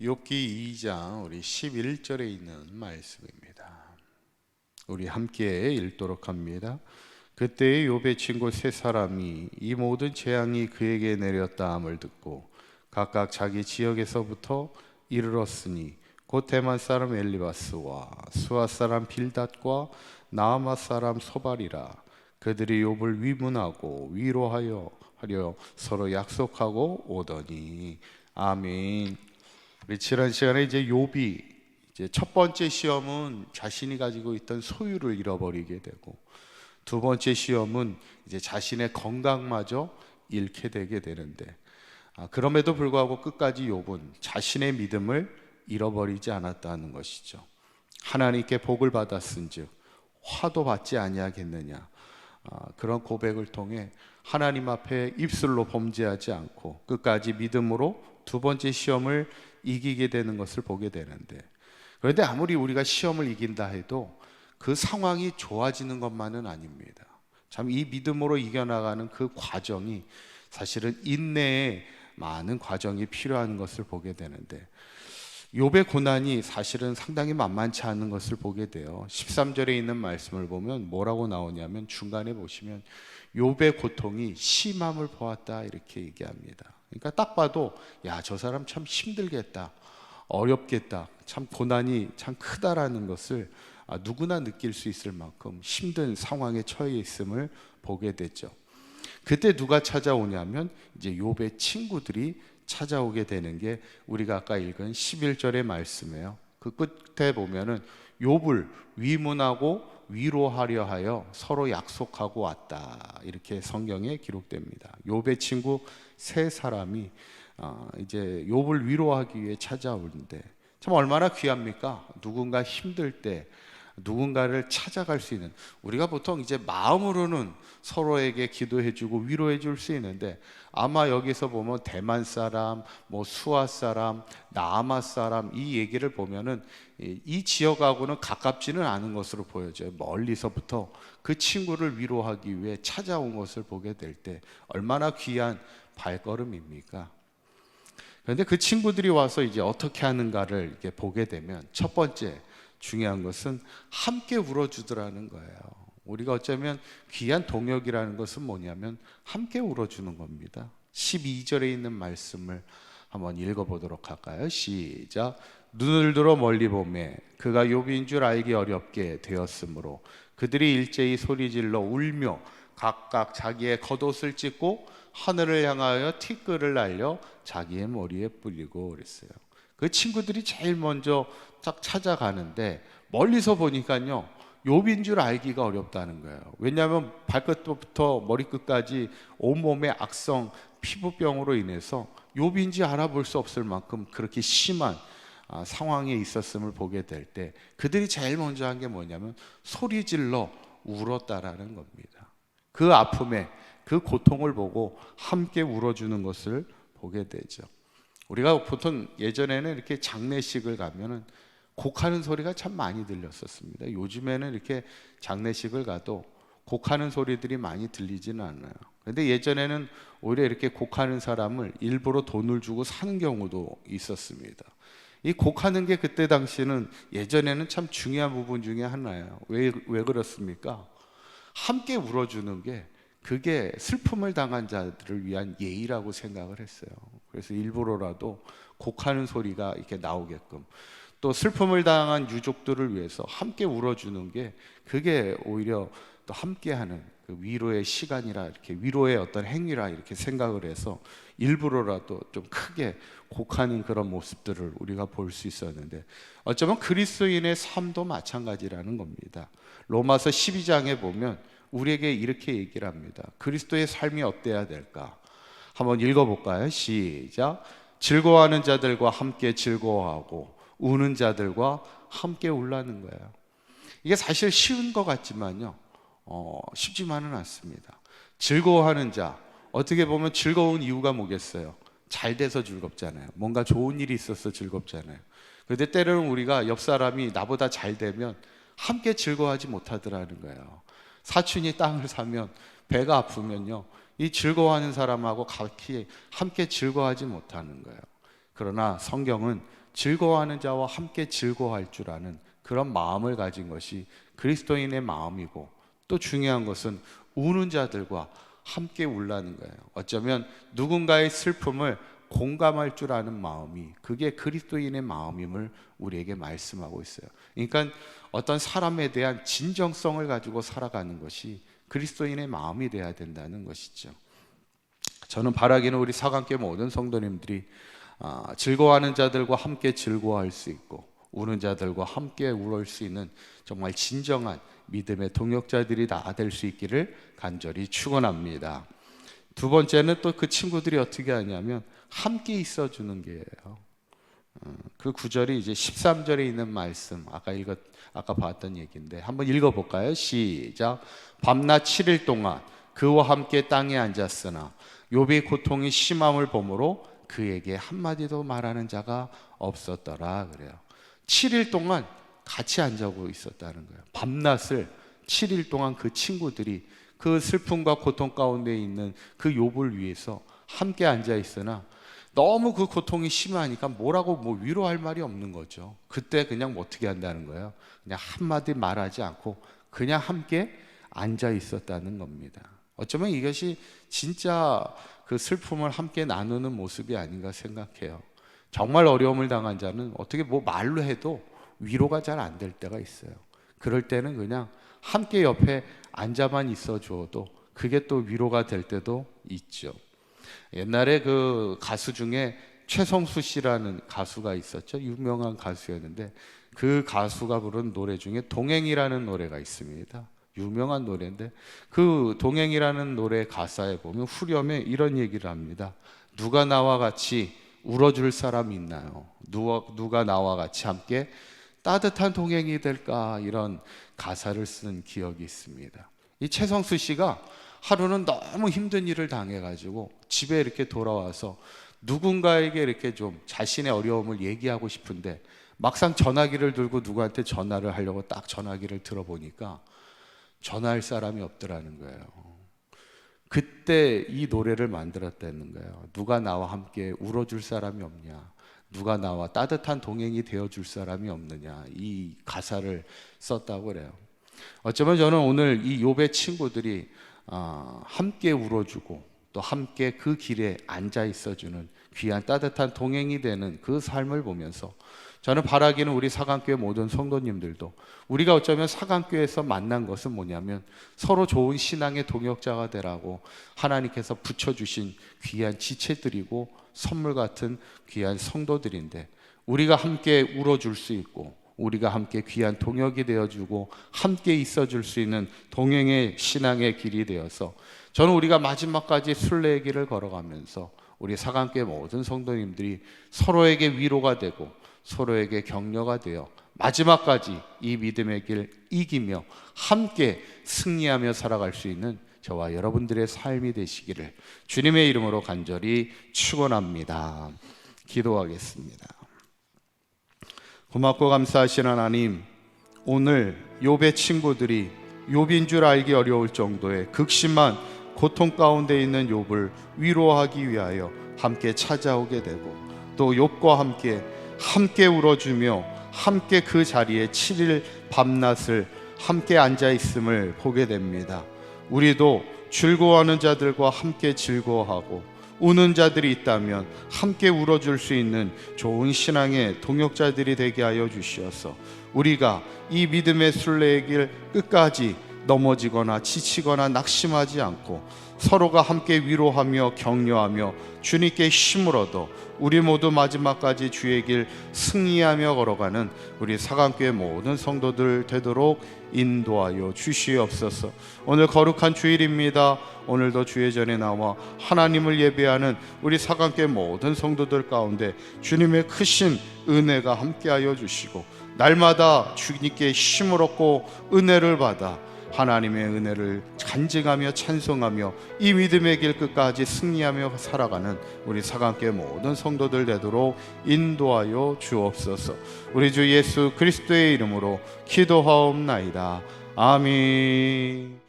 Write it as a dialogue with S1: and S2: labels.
S1: 욥기 2장 우리 11절에 있는 말씀입니다. 우리 함께 읽도록 합니다. 그때의 욥의 친구 세 사람이 이 모든 재앙이 그에게 내렸다함을 듣고 각각 자기 지역에서부터 이르렀으니 곧 대만 사람 엘리바스와 수아 사람 빌닷과 나아마 사람 소발이라. 그들이 욥을 위문하고 위로하여 서로 약속하고 오더니. 아멘. 우리 지난 시간에 이제 욥이 이제 첫 번째 시험은 자신이 가지고 있던 소유를 잃어버리게 되고, 두 번째 시험은 이제 자신의 건강마저 잃게 되게 되는데, 그럼에도 불구하고 끝까지 욥은 자신의 믿음을 잃어버리지 않았다는 것이죠. 하나님께 복을 받았은즉 화도 받지 아니하겠느냐, 그런 고백을 통해 하나님 앞에 입술로 범죄하지 않고 끝까지 믿음으로 두 번째 시험을 이기게 되는 것을 보게 되는데, 그런데 아무리 우리가 시험을 이긴다 해도 그 상황이 좋아지는 것만은 아닙니다. 참 이 믿음으로 이겨나가는 그 과정이 사실은 인내에 많은 과정이 필요한 것을 보게 되는데, 욥의 고난이 사실은 상당히 만만치 않은 것을 보게 돼요. 13절에 있는 말씀을 보면 뭐라고 나오냐면, 중간에 보시면 욥의 고통이 심함을 보았다 이렇게 얘기합니다. 그러니까 딱 봐도 야, 저 사람 참 힘들겠다, 어렵겠다, 참 고난이 참 크다라는 것을 누구나 느낄 수 있을 만큼 힘든 상황에 처해 있음을 보게 되죠. 그때 누가 찾아오냐면 이제 욥의 친구들이 찾아오게 되는 게 우리가 아까 읽은 11절의 말씀이에요. 그 끝에 보면은 욥을 위문하고 위로하려 하여 서로 약속하고 왔다 이렇게 성경에 기록됩니다. 욥의 친구 세 사람이 이제 욥을 위로하기 위해 찾아오는데, 참 얼마나 귀합니까? 누군가 힘들 때 누군가를 찾아갈 수 있는, 우리가 보통 이제 마음으로는 서로에게 기도해주고 위로해줄 수 있는데, 아마 여기서 보면 대만 사람, 뭐 수아 사람, 나아마 사람 이 얘기를 보면은 이 지역하고는 가깝지는 않은 것으로 보여져요. 멀리서부터 그 친구를 위로하기 위해 찾아온 것을 보게 될 때 얼마나 귀한 발걸음입니까? 그런데 그 친구들이 와서 이제 어떻게 하는가를 이렇게 보게 되면, 첫 번째 중요한 것은 함께 울어주더라는 거예요. 우리가 어쩌면 귀한 동역이라는 것은 뭐냐면 함께 울어주는 겁니다. 12절에 있는 말씀을 한번 읽어보도록 할까요? 시작. 눈을 들어 멀리 보매 그가 욥인 줄 알기 어렵게 되었으므로 그들이 일제히 소리질러 울며 각각 자기의 겉옷을 찢고 하늘을 향하여 티끌을 날려 자기의 머리에 뿌리고 그랬어요. 그 친구들이 제일 먼저 딱 찾아가는데, 멀리서 보니까요 욥인 줄 알기가 어렵다는 거예요. 왜냐하면 발끝부터 머리끝까지 온몸에 악성 피부병으로 인해서 욥인지 알아볼 수 없을 만큼 그렇게 심한 상황에 있었음을 보게 될 때, 그들이 제일 먼저 한 게 뭐냐면 소리질러 울었다라는 겁니다. 그 아픔에 그 고통을 보고 함께 울어주는 것을 보게 되죠. 우리가 보통 예전에는 이렇게 장례식을 가면은 곡하는 소리가 참 많이 들렸었습니다. 요즘에는 이렇게 장례식을 가도 곡하는 소리들이 많이 들리지는 않아요. 그런데 예전에는 오히려 이렇게 곡하는 사람을 일부러 돈을 주고 사는 경우도 있었습니다. 이 곡하는 게 그때 당시는, 예전에는 참 중요한 부분 중에 하나예요. 왜 그렇습니까? 함께 울어주는 게, 그게 슬픔을 당한 자들을 위한 예의라고 생각을 했어요. 그래서 일부러라도 곡하는 소리가 이렇게 나오게끔, 또 슬픔을 당한 유족들을 위해서 함께 울어주는 게, 그게 오히려 또 함께하는 그 위로의 시간이라, 이렇게 위로의 어떤 행위라 이렇게 생각을 해서 일부러라도 좀 크게 곡하는 그런 모습들을 우리가 볼 수 있었는데, 어쩌면 그리스도인의 삶도 마찬가지라는 겁니다. 로마서 12장에 보면 우리에게 이렇게 얘기를 합니다. 그리스도의 삶이 어때야 될까? 한번 읽어볼까요? 시작. 즐거워하는 자들과 함께 즐거워하고 우는 자들과 함께 울라는 거예요. 이게 사실 쉬운 것 같지만요, 쉽지만은 않습니다. 즐거워하는 자, 어떻게 보면 즐거운 이유가 뭐겠어요? 잘 돼서 즐겁잖아요. 뭔가 좋은 일이 있어서 즐겁잖아요. 그런데 때로는 우리가 옆 사람이 나보다 잘 되면 함께 즐거워하지 못하더라는 거예요. 사촌이 땅을 사면, 배가 아프면요, 이 즐거워하는 사람하고 같이 함께 즐거워하지 못하는 거예요. 그러나 성경은 즐거워하는 자와 함께 즐거워할 줄 아는 그런 마음을 가진 것이 그리스도인의 마음이고, 또 중요한 것은 우는 자들과 함께 울라는 거예요. 어쩌면 누군가의 슬픔을 공감할 줄 아는 마음이, 그게 그리스도인의 마음임을 우리에게 말씀하고 있어요. 그러니까 어떤 사람에 대한 진정성을 가지고 살아가는 것이 그리스도인의 마음이 되어야 된다는 것이죠. 저는 바라기는 우리 사강교회 모든 성도님들이 즐거워하는 자들과 함께 즐거워할 수 있고, 우는 자들과 함께 울을 수 있는 정말 진정한 믿음의 동역자들이 다 될 수 있기를 간절히 축원합니다. 두 번째는 또 그 친구들이 어떻게 하냐면 함께 있어주는 게예요. 그 구절이 이제 13절에 있는 말씀, 아까 봤던 얘기인데 한번 읽어볼까요? 시작. 밤낮 7일 동안 그와 함께 땅에 앉았으나 욥의 고통이 심함을 보므로 그에게 한마디도 말하는 자가 없었더라 그래요. 7일 동안 같이 앉아고 있었다는 거예요. 밤낮을 7일 동안 그 친구들이 그 슬픔과 고통 가운데 있는 그 욥을 위해서 함께 앉아 있으나 너무 그 고통이 심하니까 뭐라고 위로할 말이 없는 거죠. 그때 그냥 어떻게 한다는 거예요? 그냥 한마디 말하지 않고 그냥 함께 앉아 있었다는 겁니다. 어쩌면 이것이 진짜 그 슬픔을 함께 나누는 모습이 아닌가 생각해요. 정말 어려움을 당한 자는 어떻게 말로 해도 위로가 잘 안 될 때가 있어요. 그럴 때는 그냥 함께 옆에 앉아만 있어 줘도 그게 또 위로가 될 때도 있죠. 옛날에 그 가수 중에 최성수 씨라는 가수가 있었죠. 유명한 가수였는데 그 가수가 부른 노래 중에 동행이라는 노래가 있습니다. 유명한 노래인데 그 동행이라는 노래 가사에 보면 후렴에 이런 얘기를 합니다. 누가 나와 같이 울어줄 사람이 있나요? 누가 나와 같이 함께 따뜻한 동행이 될까? 이런 가사를 쓴 기억이 있습니다. 이 최성수 씨가 하루는 너무 힘든 일을 당해가지고 집에 이렇게 돌아와서 누군가에게 이렇게 좀 자신의 어려움을 얘기하고 싶은데 막상 전화기를 들고 누구한테 전화를 하려고 딱 전화기를 들어보니까 전화할 사람이 없더라는 거예요. 그때 이 노래를 만들었다는 거예요. 누가 나와 함께 울어줄 사람이 없냐, 누가 나와 따뜻한 동행이 되어줄 사람이 없느냐, 이 가사를 썼다고 그래요. 어쩌면 저는 오늘 이 욥의 친구들이 함께 울어주고 또 함께 그 길에 앉아 있어주는 귀한 따뜻한 동행이 되는 그 삶을 보면서 저는 바라기는 우리 사강교회 모든 성도님들도 우리가 어쩌면 사강교회에서 만난 것은 뭐냐면 서로 좋은 신앙의 동역자가 되라고 하나님께서 붙여주신 귀한 지체들이고 선물 같은 귀한 성도들인데, 우리가 함께 울어줄 수 있고 우리가 함께 귀한 동역이 되어주고 함께 있어줄 수 있는 동행의 신앙의 길이 되어서 저는 우리가 마지막까지 순례의 길을 걸어가면서 우리 사강교회 모든 성도님들이 서로에게 위로가 되고 서로에게 격려가 되어 마지막까지 이 믿음의 길 이기며 함께 승리하며 살아갈 수 있는 저와 여러분들의 삶이 되시기를 주님의 이름으로 간절히 축원합니다. 기도하겠습니다. 고맙고 감사하신 하나님, 오늘 욥의 친구들이 욥인 줄 알기 어려울 정도의 극심한 고통 가운데 있는 욥을 위로하기 위하여 함께 찾아오게 되고 또 욥과 함께 울어주며 함께 그 자리에 7일 밤낮을 함께 앉아 있음을 보게 됩니다. 우리도 즐거워하는 자들과 함께 즐거워하고 우는 자들이 있다면 함께 울어줄 수 있는 좋은 신앙의 동역자들이 되게 하여 주시어서 우리가 이 믿음의 순례의 길 끝까지 넘어지거나 지치거나 낙심하지 않고 서로가 함께 위로하며 격려하며 주님께 힘을 얻어 우리 모두 마지막까지 주의 길 승리하며 걸어가는 우리 사강교회 모든 성도들 되도록 인도하여 주시옵소서. 오늘 거룩한 주일입니다. 오늘도 주의 전에 나와 하나님을 예배하는 우리 사강교회 모든 성도들 가운데 주님의 크신 은혜가 함께하여 주시고 날마다 주님께 힘을 얻고 은혜를 받아 하나님의 은혜를 간증하며 찬송하며 이 믿음의 길 끝까지 승리하며 살아가는 우리 사강교회 모든 성도들 되도록 인도하여 주옵소서. 우리 주 예수 그리스도의 이름으로 기도하옵나이다. 아멘.